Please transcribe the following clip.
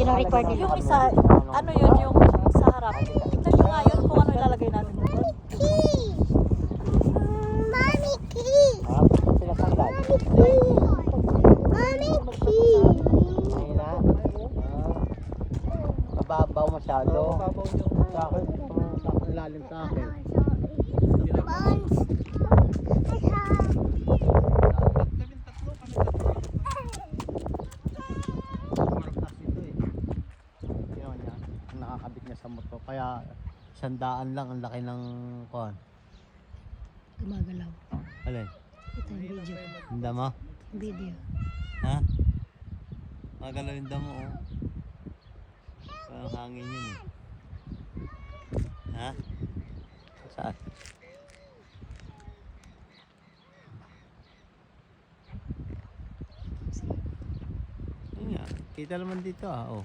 kino-record nila. Yung isa, ano yun, yung sa harap. Tignan nyo nga yun kung ano ilalagay natin doon. Mommy key. Sinatanggal. Mommy key. Mahina. Mababaw masyado. Sa akin, lalim sa akin. Bones. Nakakabit niya sa motor. Kaya 100 lang ang laki ng kuhan. Gumagalaw. Alin? Ito yung video. Yung damo? Video. Ha? Magalaw yung damo oh. Parang hangin yun eh. Ha? Saan? Yun nga. Kita naman dito ah. Oh.